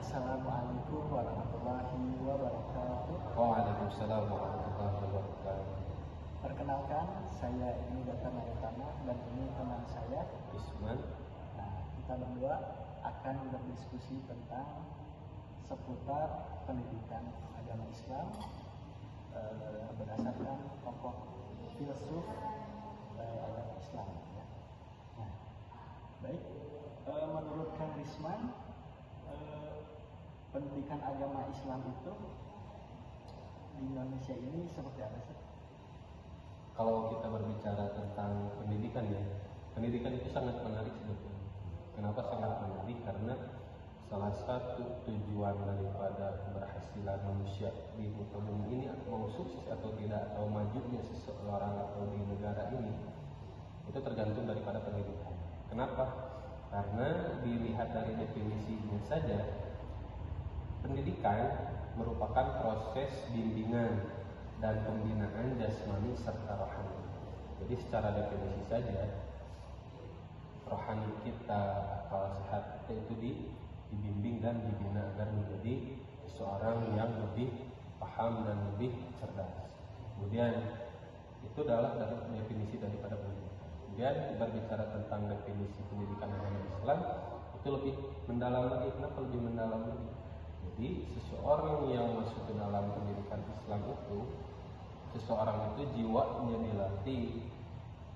Assalamualaikum warahmatullahi wabarakatuh. Waalaikumsalam warahmatullahi wabarakatuh. Perkenalkan, saya ini Dr. Nayatama dan ini teman saya Isman. Nah, kita berdua akan berdiskusi tentang seputar pendidikan agama Islam berdasarkan tokoh filsuf agama Islam. Nah, baik, menurut Kang Risman, pendidikan agama Islam itu di Indonesia ini seperti apa sih? Kalau kita berbicara tentang pendidikan ya, pendidikan itu sangat menarik sebetulnya. Kenapa sangat menarik? Karena salah satu tujuan daripada keberhasilan manusia di muka bumi ini, mau sukses atau tidak, atau majunya seseorang atau di negara ini, itu tergantung daripada pendidikan. Kenapa? Karena dilihat dari definisinya saja, pendidikan merupakan proses bimbingan dan pembinaan jasmani serta rohani. Jadi secara definisi saja, rohani kita, akal sehat kita itu dibimbing dan dibina agar menjadi seorang yang lebih paham dan lebih cerdas. Kemudian itu adalah definisi daripada pendidikan. Kemudian berbicara tentang definisi pendidikan agama Islam, itu lebih mendalam lagi. Kenapa lebih mendalam lagi? Jadi seseorang yang masuk ke dalam pendidikan Islam itu, seseorang itu jiwanya dilatih,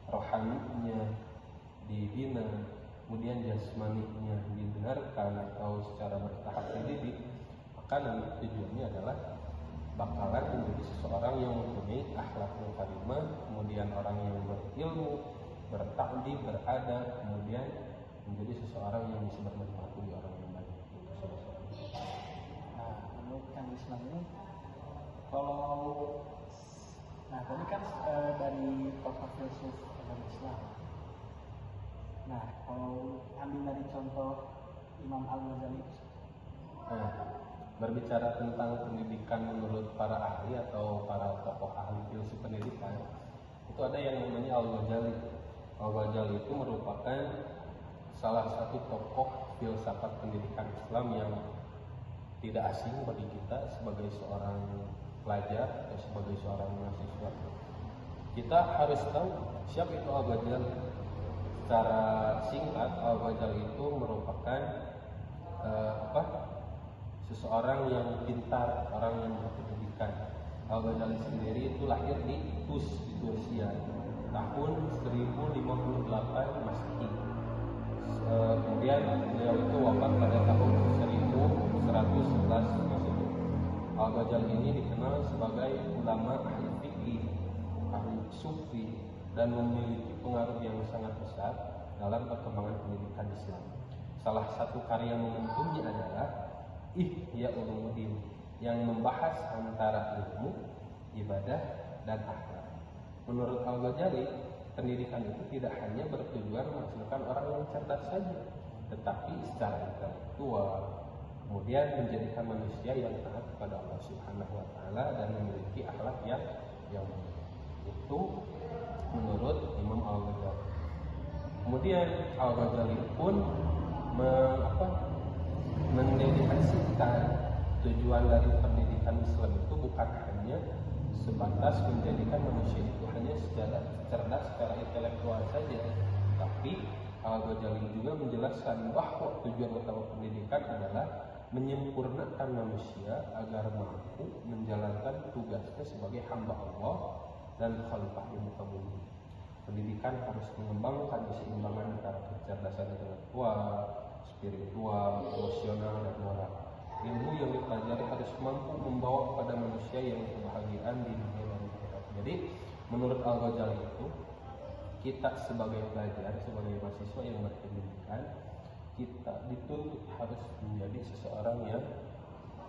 rohaninya dibina, kemudian jasmaninya didengarkan atau secara bertahap dididik, maka nanti tujuannya adalah bakalan menjadi seseorang yang mempunyai akhlak yang karimah, kemudian orang yang berilmu, bertaklim, beradab, kemudian menjadi seseorang yang bisa bermanfaat bagi orang yang banyak. Nah, menurut Kang Islam ini, tadi kan dari tokoh filsuf agama Islam. Nah, kalau ambil dari contoh Imam Al-Ghazali, berbicara tentang pendidikan menurut para ahli atau para tokoh ahli filsuf pendidikan, itu ada yang namanya Al-Ghazali. Al-Ghazali itu merupakan salah satu tokoh filsafat pendidikan Islam yang tidak asing bagi kita sebagai seorang pelajar atau sebagai seorang mahasiswa. Kita harus tahu siapa itu Al-Ghazali. Secara singkat, Al-Ghazali itu merupakan seseorang yang pintar, orang yang berpendidikan. Al-Ghazali sendiri itu lahir di Tus, di Turki, tahun 1058 Masehi. Kemudian beliau itu wafat pada tahun 1111 Masehi. Al-Ghazali ini dikenal sebagai ulama ahli fikih, ahli sufi, dan memiliki pengaruh yang sangat besar dalam perkembangan pendidikan Islam. Salah satu karya momentumnya adalah Ihya Ulumuddin yang membahas antara ilmu, ibadah, dan akhlak. Menurut Al-Ghazali, pendidikan itu tidak hanya bertujuan menghasilkan orang yang cerdas saja, tetapi secara intelektual, kemudian menjadikan manusia yang taat kepada Allah Subhanahu wa taala dan memiliki akhlak yang mulia. Itu menurut Imam Al-Ghazali. Kemudian Al-Ghazali pun mendedikasikan tujuan dari pendidikan Islam itu bukan hanya sebatas menjadikan manusia itu hanya secara cerdas, secara intelektual saja, tapi Al-Ghazali juga menjelaskan bahwa tujuan utama pendidikan adalah menyempurnakan manusia agar mampu menjalankan tugasnya sebagai hamba Allah dan khalifah di muka bumi. Pendidikan harus mengembangkan keseimbangan antara kecerdasan intelektual, spiritual, emosional, dan moral. Ilmu yang dipelajari harus mampu membawa kepada manusia yang kebahagiaan di dunia dan akhirat. Jadi, menurut Al-Ghazali itu, kita sebagai pelajar, sebagai mahasiswa yang berpendidikan, kita dituntut harus menjadi seseorang yang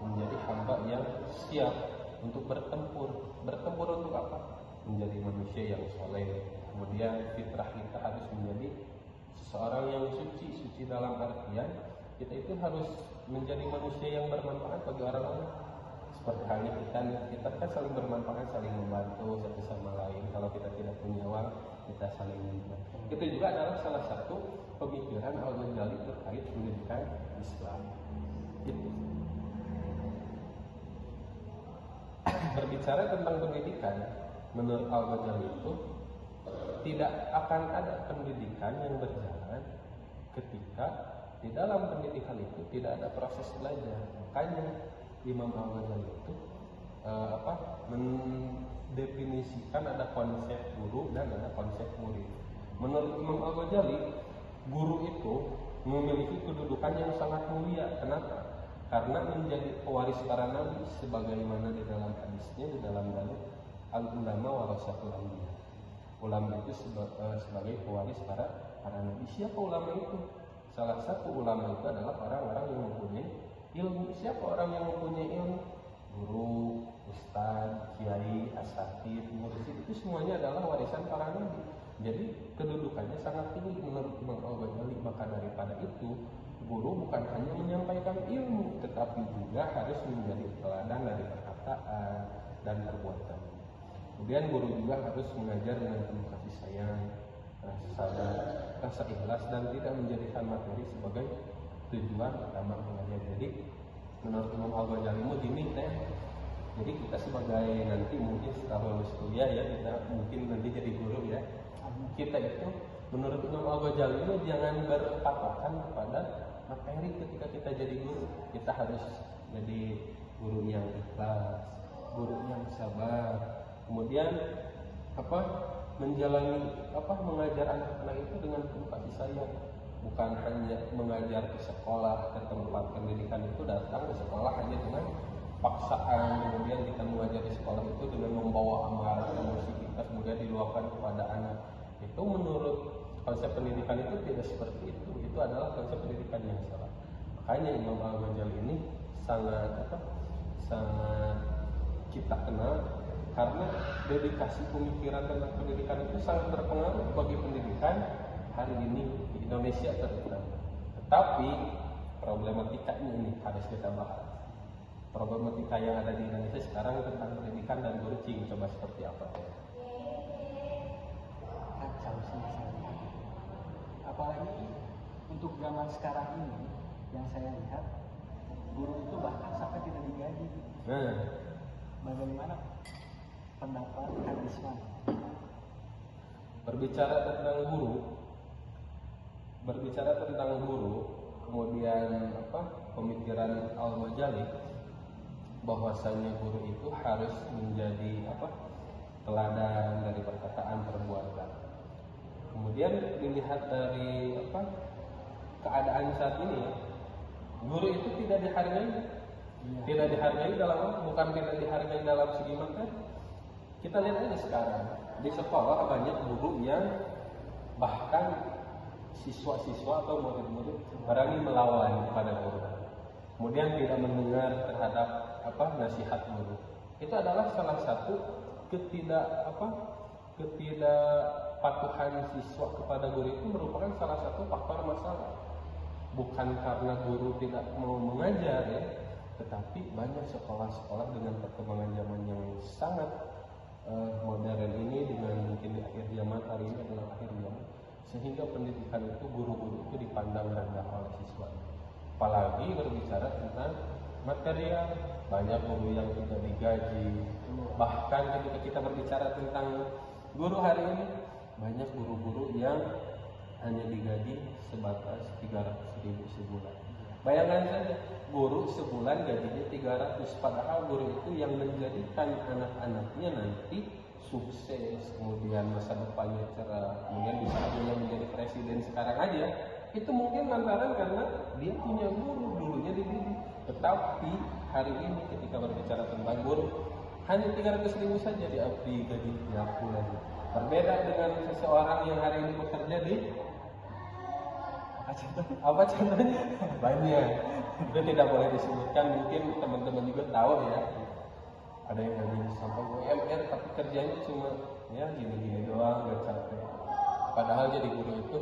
menjadi hamba yang siap untuk bertempur. Bertempur untuk apa? Menjadi manusia yang soleh. Kemudian fitrah kita harus menjadi seseorang yang suci dalam artian kita itu harus menjadi manusia yang bermanfaat bagi orang lain. Seperti halnya kita kan saling bermanfaat, saling membantu satu sama lain. Kalau kita tidak punya uang, kita saling membantu. Itu juga adalah salah satu pemikiran Al-Ghazali terkait pendidikan Islam. Gitu. berbicara tentang pendidikan, menurut Al-Ghazali itu tidak akan ada pendidikan yang berjalan ketika di dalam pendidikan itu tidak ada proses belajar. Makanya Imam Al-Ghazali itu mendefinisikan ada konsep guru dan ada konsep murid. Menurut Imam Al-Ghazali, guru itu memiliki kedudukan yang sangat mulia. Kenapa? Karena menjadi pewaris para nabi, sebagaimana di dalam hadisnya, di dalam dalil al-ulama warasatul anbiya. Ulama itu sebagai pewaris para nabi. Siapa ulama itu? Salah satu ulama itu adalah orang-orang yang mempunyai ilmu. Siapa orang yang mempunyai ilmu? Guru, ustadz, kiai, asatidz, mursyid, itu semuanya adalah warisan para nabi. Jadi kedudukannya sangat tinggi menurut Imam Al-Ghazali. Maka daripada itu, guru bukan hanya menyampaikan ilmu, tetapi juga harus menjadi teladan dari perkataan dan perbuatan. Kemudian guru juga harus mengajar dengan penuh kasih sayang, rasa sabar, rasa ikhlas, dan tidak menjadikan materi sebagai tujuan utama mengajar. Jadi menurut Imam Al-Ghazali gini teh. Jadi kita sebagai nanti mungkin setelah lulus kuliah ya, kita mungkin nanti jadi guru ya. Kita itu menurut Imam Al-Ghazali jangan berpatokan kepada materi ketika kita jadi guru. Kita harus jadi guru yang ikhlas, guru yang sabar. Kemudian mengajar anak-anak itu dengan penuh kasih sayang. Bukan hanya mengajar ke sekolah, ke tempat pendidikan itu datang ke sekolah hanya dengan paksaan. Kemudian kita mengajar di sekolah itu dengan membawa amarah emosi kita kemudian diluapkan kepada anak. Itu menurut konsep pendidikan itu tidak seperti itu. Itu adalah konsep pendidikan yang salah. Makanya Imam Al-Ghazali ini sangat kita kenal karena dedikasi pemikiran tentang pendidikan itu sangat berpengaruh bagi pendidikan hari ini di Indonesia terutama. Tetapi problematikanya ini harus kita bahas. Problematika yang ada di Indonesia sekarang tentang pendidikan dan guru, coba seperti apa? Kacau sih saya. Apalagi untuk zaman sekarang ini yang saya lihat, guru itu bahkan sampai tidak digaji. Bagaimana pendapat Kak Isman? Berbicara tentang guru, kemudian pemikiran Al-Ghazali bahwasanya guru itu harus menjadi teladan dari perkataan perbuatan. Kemudian dilihat dari keadaan saat ini, guru itu tidak dihargai. Tidak dihargai bukan tidak dihargai dalam segi materi. Kita lihat aja sekarang di sekolah banyak guru yang bahkan siswa-siswa atau murid-murid berani melawan kepada guru. Kemudian tidak mendengar terhadap nasihat guru. Itu adalah salah satu ketidakpatuhan siswa kepada guru. Itu merupakan salah satu faktor masalah. Bukan karena guru tidak mau mengajar ya, tetapi banyak sekolah-sekolah dengan perkembangan zaman yang sangat modern ini, dengan mungkin di akhir zaman, hari ini adalah akhir zaman, sehingga pendidikan itu, guru-guru itu dipandang rendah oleh siswa. Apalagi berbicara tentang material, banyak guru yang tidak digaji. Bahkan ketika kita berbicara tentang guru hari ini, banyak guru-guru yang hanya digaji sebatas 300.000 sebulan. Bayangkan saja, guru sebulan gajinya 300, padahal guru itu yang menjadikan anak-anaknya nanti sukses, kemudian masa depannya cerah, kemudian bisa yang menjadi presiden sekarang aja. Itu mungkin lantaran karena dia punya guru, dulunya dididik. Tetapi hari ini ketika berbicara tentang guru, hanya 300.000 saja digaji tiap bulan. Berbeda dengan seseorang yang hari ini bekerja di apa contohnya? Banyak. Itu tidak boleh disebutkan, mungkin teman-teman juga tahu ya. Ada yang gajinya sampai UMR tapi kerjanya cuma ya gini-gini doang, gak capek. Padahal jadi guru itu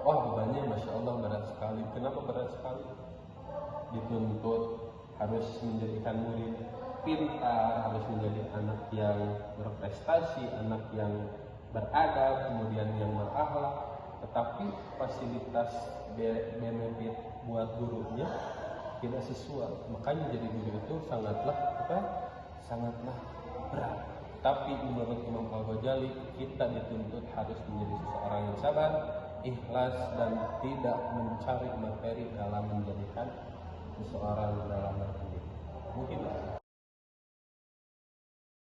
bebannya Masya Allah berat sekali. Kenapa berat sekali? Dituntut harus menjadikan murid pintar, harus menjadi anak yang berprestasi, anak yang beradab, kemudian yang berakhlak. Tetapi fasilitas benefit buat gurunya tidak sesuai. Makanya jadi guru itu sangatlah berat. Tapi menurut Imam Al-Ghazali, kita dituntut harus menjadi seseorang yang sabar, ikhlas, dan tidak mencari materi dalam menjadikan seseorang dalam berpendidikan. Mungkin